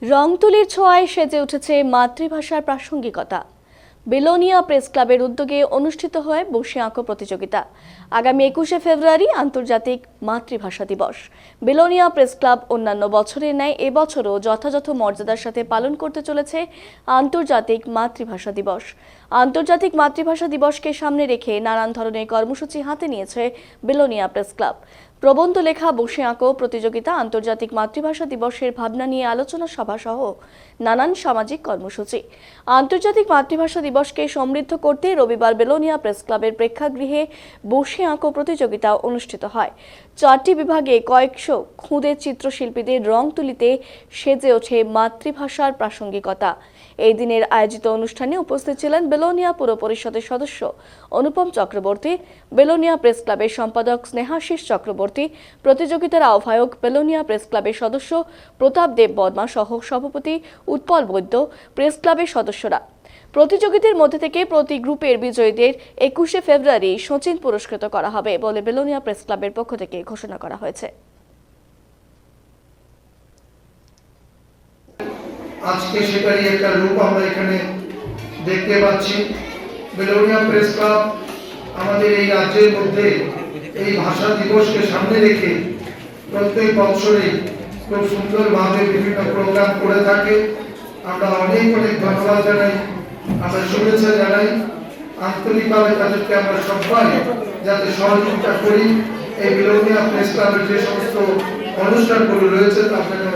রংতুলির ছোঁয়ায় সেজে উঠেছে মাতৃভাষার প্রাসঙ্গিকতা। বেলোনিয়া প্রেস ক্লাবের উদ্যোগে অনুষ্ঠিত হয় বসে আঁকো প্রতিযোগিতা। আগামী 21শে ফেব্রুয়ারি আন্তর্জাতিক মাতৃভাষা দিবস। বেলোনিয়া প্রেস ক্লাব অন্যান্য বছরের ন্যায় এবছরও যথাযথ মর্যাদার সাথে পালন করতে চলেছে আন্তর্জাতিক মাতৃভাষা দিবস। আন্তর্জাতিক মাতৃভাষা দিবসকে সামনে রেখে নানান ধরনের কর্মসূচি হাতে নিয়েছে বেলোনিয়া প্রেস ক্লাব। প্রবন্ধ লেখা, বসে আঁকো প্রতিযোগিতা, আন্তর্জাতিক মাতৃভাষা দিবসের ভাবনা নিয়ে আলোচনা সভা সহ নানান সামাজিক কর্মসূচি। আন্তর্জাতিক মাতৃভাষা দিবসকে সমৃদ্ধ করতে রবিবার বেলোনিয়া প্রেস ক্লাবের প্রেক্ষাগৃহে বসে আঁকো প্রতিযোগিতা অনুষ্ঠিত হয়। 4টি বিভাগে কয়েকশো খুদে চিত্রশিল্পীদের রং তুলিতে সেজে ওঠে মাতৃভাষার প্রাসঙ্গিকতা। এই দিনের আয়োজিত অনুষ্ঠানে উপস্থিত ছিলেন বেলোনিয়া পুর পরিষদের সদস্য অনুপম চক্রবর্তী, বেলোনিয়া প্রেস ক্লাবের সম্পাদক স্নেহাশিস চক্রবর্তী, প্রতিযোগিতার আহ্বায়ক বেলোনিয়া প্রেস ক্লাবের সদস্য প্রতাপ দেব বর্মা সহ সভাপতি উৎপল বৈদ্য, প্রেস ক্লাবের সদস্যরা। প্রতিযোগিতার মধ্যে থেকে প্রতি গ্রুপের বিজয়ীদের 21শে ফেব্রুয়ারি সচিন পুরস্কৃত করা হবে বলে বেলোনিয়া প্রেস ক্লাবের পক্ষ থেকে ঘোষণা করা হয়েছে। আজকে সেটারই একটা রূপ আমরা এখানে দেখতে পাচ্ছি। বেলোনিয়া প্রেস ক্লাব আমাদের এই রাজ্যের মধ্যে এই ভাষা দিবসকে সামনে রেখে প্রত্যেক বছরে খুব সুন্দরভাবে বিভিন্ন প্রোগ্রাম করে থাকে। আমরা অনেক অনেক ধন্যবাদ জানাই, আমরা শুভেচ্ছা জানাই আন্তরিকভাবে তাদেরকে। আমরা সবাই যাতে সহযোগিতা করি এই বেলোনিয়া প্রেস ক্লাবের যে সমস্ত অনুষ্ঠানগুলো রয়েছে তা যেন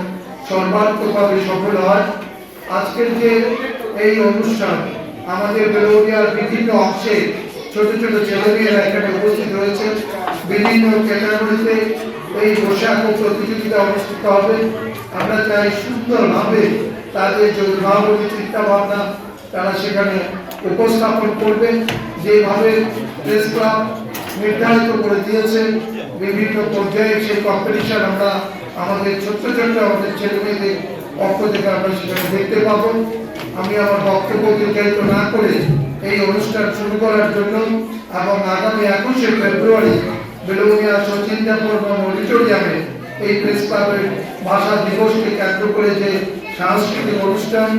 সর্বাত্মকভাবে সফল হয়। আজকের যে এই অনুষ্ঠান, আমাদের বেলোনিয়ার বিভিন্ন অংশে ছোট ছোট ছেলেমেয়েরা এখানে উপস্থিত রয়েছে। বিভিন্ন ক্যাটাগরিতে এই বসে আঁকো প্রতিযোগিতা অনুষ্ঠিত হবে। আমরা চাই সুন্দরভাবে তাদের যে উদ্ভাবনী চিন্তা ভাবনা তারা সেখানে উপস্থাপন করবে। যেভাবে প্রেস ক্লাব নির্ধারিত করে দিয়েছে বিভিন্ন পর্যায়ে সেই কম্পিটিশন আমরা আমাদের ছোট্ট ছোট্ট আমাদের ছেলে মেয়েদের পক্ষ থেকে আমরা সেখানে দেখতে পাবো। আমি আমার বক্তব্য দীর্ঘায়িত না করে এই অনুষ্ঠান শুরু করার জন্য এবং আগামী 21শে ফেব্রুয়ারি বেলোনিয়া সচিন দেব বর্মা অডিটোরিয়ামে এই প্রেস ক্লাবের ভাষা দিবসকে কেন্দ্র করে যে সাংস্কৃতিক অনুষ্ঠান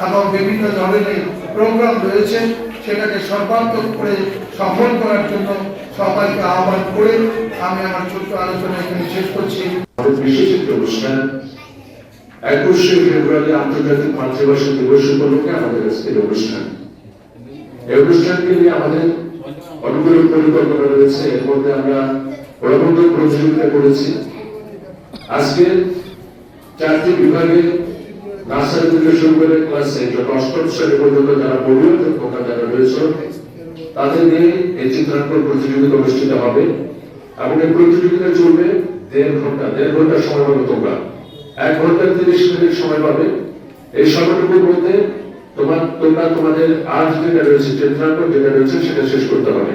এবং বিভিন্ন ধরনের প্রোগ্রাম রয়েছে সেটাকে সর্বাত্মক করে সফল করার জন্য সবাইকে আহ্বান করে আমি আমার ছোট্ট আলোচনা এখানে শেষ করছি। বিশেষ একটি অনুষ্ঠান 21শে ফেব্রুয়ারি আন্তর্জাতিক মাতৃভাষা দিবস উপলক্ষে আমাদের আজকের অনুষ্ঠান। এই অনুষ্ঠানকে নিয়ে আমাদের অনেকগুলো পরিকল্পনা রয়েছে। এর মধ্যে আমরা প্রবন্ধ প্রতিযোগিতা করেছি। আজকে 4টি বিভাগে নার্সারি থেকে শুরু করে ক্লাস 8 অষ্টম শ্রেণী পর্যন্ত যারা পড়ুয়া যারা রয়েছে তাদের নিয়ে এই চিত্রাঙ্কন প্রতিযোগিতা অনুষ্ঠিত হবে এবং এই প্রতিযোগিতা চলবে 1.5 ঘন্টা সময় পাবে। তোমরা 1 ঘন্টা 30 মিনিট সময় পাবে। এই সময়টুকুর মধ্যে তোমরা তোমাদের আজ যেটা রয়েছে চিত্রাঙ্কন যেটা রয়েছে সেটা শেষ করতে হবে।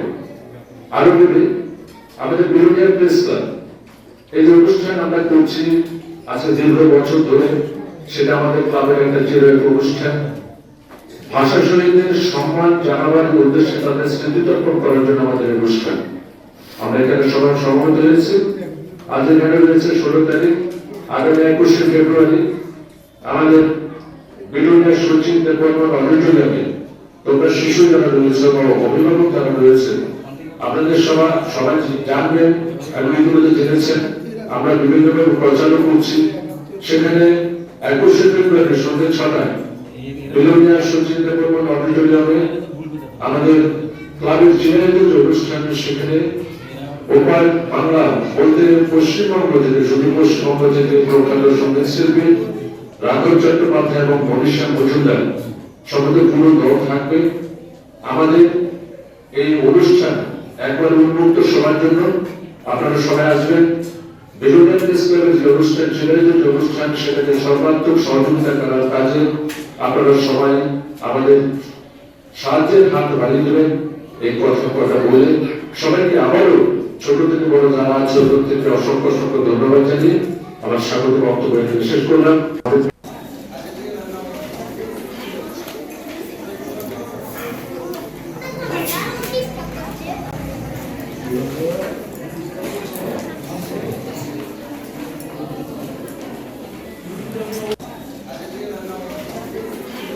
আরো বলি, আমাদের বেলোনিয়া প্রেস ক্লাব এই যে অনুষ্ঠান আমরা করছি আজকে দীর্ঘ বছর ধরে, সেটা আমাদের ক্লাবের একটা চিরকালীন অনুষ্ঠান। ভাষা শহীদদের সম্মান জানাবার উদ্দেশ্যে তাদের স্মৃতিতর্পণ করার জন্য আমাদের অনুষ্ঠান। আমরা এখানে সবাই সমবেত হয়েছি। আজ এখানে রয়েছে 16 তারিখ, আগামী 21শে ফেব্রুয়ারি আমাদের বেলোনিয়া সচিন দেব বর্মা অডিটোরিয়ামে তোমরা শিশু যারা রয়েছে বা অভিভাবক যারা রয়েছে আপনাদের সবাই জানবেন এবং এগুলোতে জেনেছেন। আমরা বিভিন্নভাবে প্রচারও করছি। সেখানে 21শে ফেব্রুয়ারি সন্ধ্যে 6টায় বেলোনিয়া সচিন দেব বর্মা অডিটোরিয়ামে আমাদের ক্লাবের চিরায়ত যে অনুষ্ঠান, সেখানে ওপার বাংলা বলতে পশ্চিমবঙ্গ থেকে শুধু পশ্চিমবঙ্গ থেকে প্রখ্যাত সঙ্গীত শিল্পী রাঘব চট্টোপাধ্যায় এবং মনীষা মজুমদার সকলের পুরো দল থাকবে। আমাদের এই অনুষ্ঠান একবার উন্মুক্ত সবার জন্য, আপনারা সবাই আসবেন। বেলোনিয়া প্রেস ক্লাবের যে অনুষ্ঠান, চিরায়ত যে অনুষ্ঠান, সেটাকে সর্বাত্মক সহযোগিতা করার কাজে আপনারা সবাই আমাদের সাহায্যের হাত বাড়িয়ে দেবেন। এই কথা বলে সবাইকে আবারও ছোট থেকে বড় যারা আছে প্রত্যেককে অসংখ্য অসংখ্য ধন্যবাদ জানিয়ে আমার স্বাগত বক্তব্য শেষ করলাম।